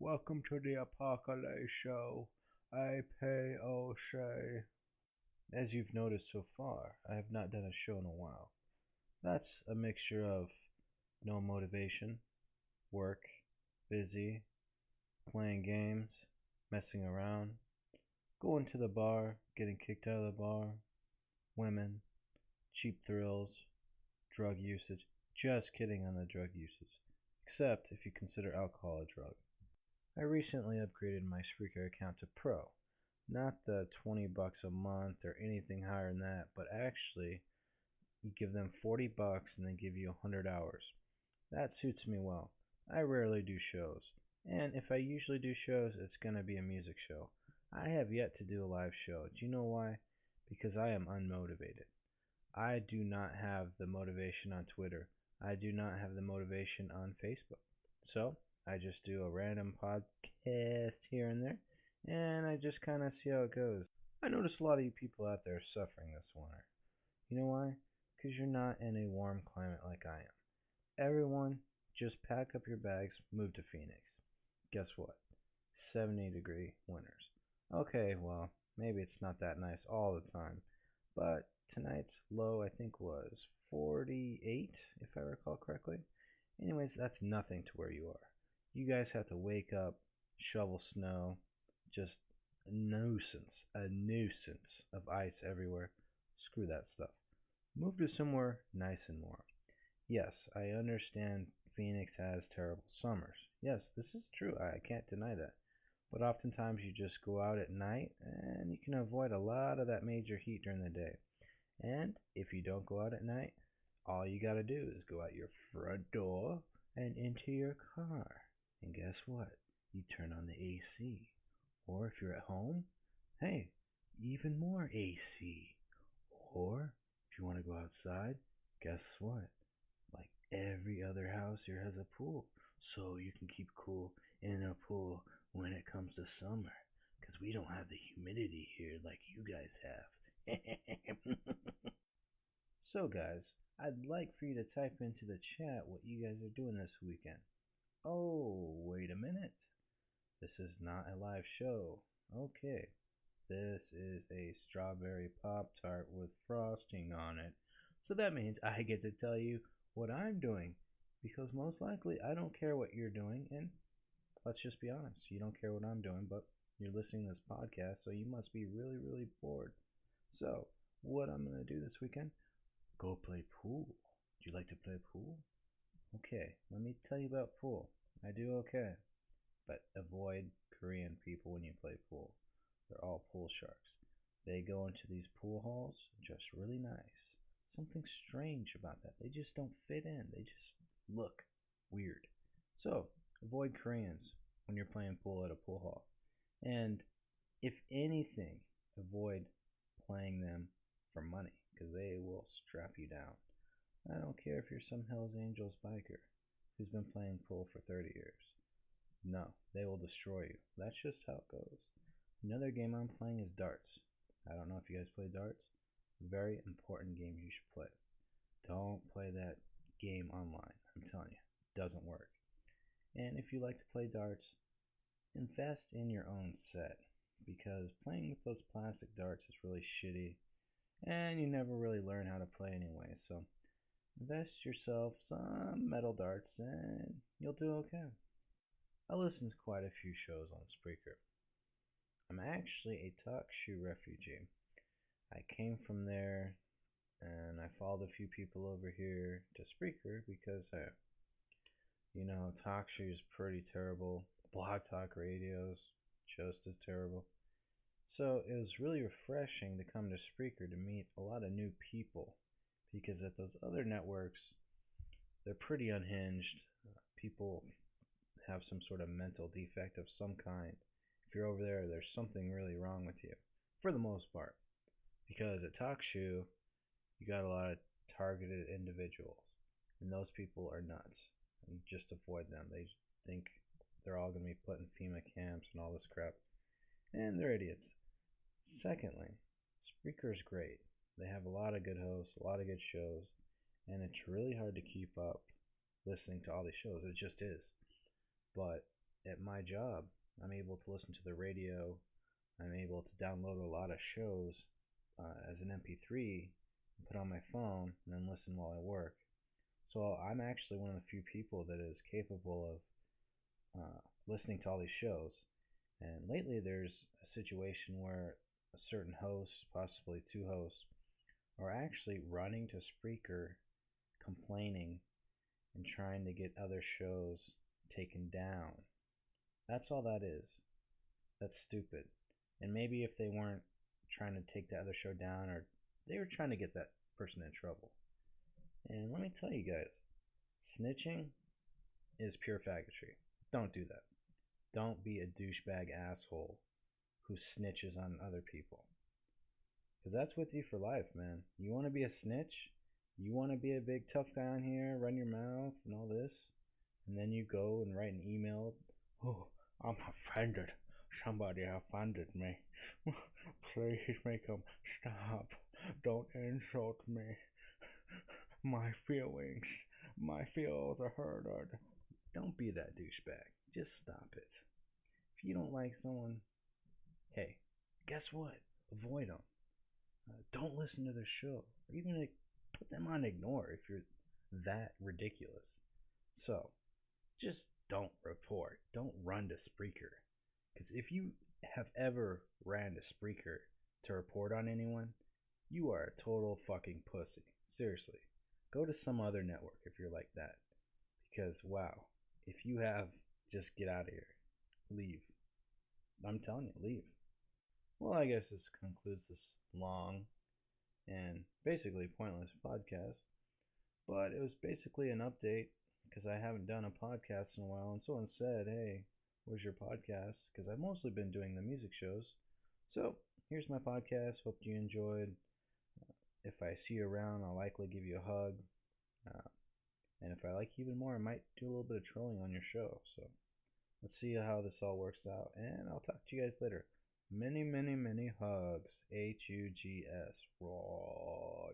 Welcome to the Apocalypse Show. I pay O'Shea. As you've noticed so far, I have not done a show in a while. That's a mixture of no motivation, work, busy, playing games, messing around, going to the bar, getting kicked out of the bar, women, cheap thrills, drug usage. Just kidding on the drug usage, except if you consider alcohol a drug. I recently upgraded my Spreaker account to Pro. Not the $20 a month or anything higher than that, but actually you give them $40 and they give you 100 hours. That suits me well. I rarely do shows, and if I usually do shows, it's going to be a music show. I have yet to do a live show. Do you know why? Because I am unmotivated. I do not have the motivation on Twitter. I do not have the motivation on Facebook. So I just do a random podcast here and there, and I just kind of see how it goes. I notice a lot of you people out there suffering this winter. You know why? Because you're not in a warm climate like I am. Everyone, just pack up your bags, move to Phoenix. Guess what? 70-degree winters. Okay, well, maybe it's not that nice all the time, but tonight's low I think was 48, if I recall correctly. Anyways, that's nothing to where you are. You guys have to wake up, shovel snow, just a nuisance of ice everywhere. Screw that stuff. Move to somewhere nice and warm. Yes, I understand Phoenix has terrible summers. Yes, this is true. I can't deny that. But oftentimes you just go out at night and you can avoid a lot of that major heat during the day. And if you don't go out at night, all you gotta do is go out your front door and into your car. And guess what? You turn on the AC. Or if you're at home, hey, even more AC. Or if you want to go outside, guess what? Like every other house here has a pool. So you can keep cool in a pool when it comes to summer. Because we don't have the humidity here like you guys have. So guys, I'd like for you to type into the chat what you guys are doing this weekend. Oh, wait a minute. This is not a live show. Okay. This is a strawberry Pop-Tart with frosting on it. So that means I get to tell you what I'm doing. Because most likely I don't care what you're doing, and let's just be honest, you don't care what I'm doing, but you're listening to this podcast, so you must be really, really bored. So, what I'm going to do this weekend, go play pool. Do you like to play pool? Okay, let me tell you about pool. I do okay, but avoid Korean people when you play pool. They're all pool sharks. They go into these pool halls just really nice. Something strange about that. They just don't fit in. They just look weird. So, avoid Koreans when you're playing pool at a pool hall. And if anything, avoid playing them for money because they will strap you down. I don't care if you're some Hells Angels biker who's been playing pool for 30 years. No, they will destroy you. That's just how it goes. Another game I'm playing is darts. I don't know if you guys play darts. Very important game you should play. Don't play that game online. I'm telling you, it doesn't work. And if you like to play darts, invest in your own set because playing with those plastic darts is really shitty and you never really learn how to play anyway. So invest yourself some metal darts and you'll do okay. I listen to quite a few shows on Spreaker. I'm actually a talk show refugee. I came from there and I followed a few people over here to Spreaker because, talk show is pretty terrible. Blog talk radio's just as terrible. So it was really refreshing to come to Spreaker to meet a lot of new people because at those other networks, they're pretty unhinged. People have some sort of mental defect of some kind. If you're over there, there's something really wrong with you, for the most part. Because at Talk Shoe, you got a lot of targeted individuals, and those people are nuts. And just avoid them. They think they're all going to be put in FEMA camps and all this crap, and they're idiots. Secondly, Spreaker is great. They have a lot of good hosts, a lot of good shows, and it's really hard to keep up listening to all these shows. It just is. But at my job, I'm able to listen to the radio. I'm able to download a lot of shows as an MP3, put on my phone, and then listen while I work. So I'm actually one of the few people that is capable of listening to all these shows. And lately, there's a situation where a certain host, possibly two hosts, are actually running to Spreaker, complaining and trying to get other shows taken down. That's all that is. That's stupid. And maybe if they weren't trying to take the other show down, or they were trying to get that person in trouble. And let me tell you guys, snitching is pure faggotry. Don't do that. Don't be a douchebag asshole who snitches on other people. Because that's with you for life, man. You want to be a snitch? You want to be a big tough guy on here, run your mouth and all this? And then you go and write an email. Oh, I'm offended. Somebody offended me. Please make them stop. Don't insult me. My feelings. My feels are hurted. Don't be that douchebag. Just stop it. If you don't like someone, hey, guess what? Avoid them. Don't listen to their show. Or even put them on ignore if you're that ridiculous. So, just don't report. Don't run to Spreaker. Because if you have ever ran to Spreaker to report on anyone, you are a total fucking pussy. Seriously. Go to some other network if you're like that. Because, wow, if you have, just get out of here. Leave. I'm telling you, leave. Well, I guess this concludes this long and basically pointless podcast. But it was basically an update because I haven't done a podcast in a while, and someone said, "Hey, where's your podcast?" Because I've mostly been doing the music shows. So here's my podcast. Hope you enjoyed. If I see you around, I'll likely give you a hug. Uh, and if I like you even more, I might do a little bit of trolling on your show. So let's see how this all works out. And I'll talk to you guys later. Many, many, many hugs. Hugs. Raw.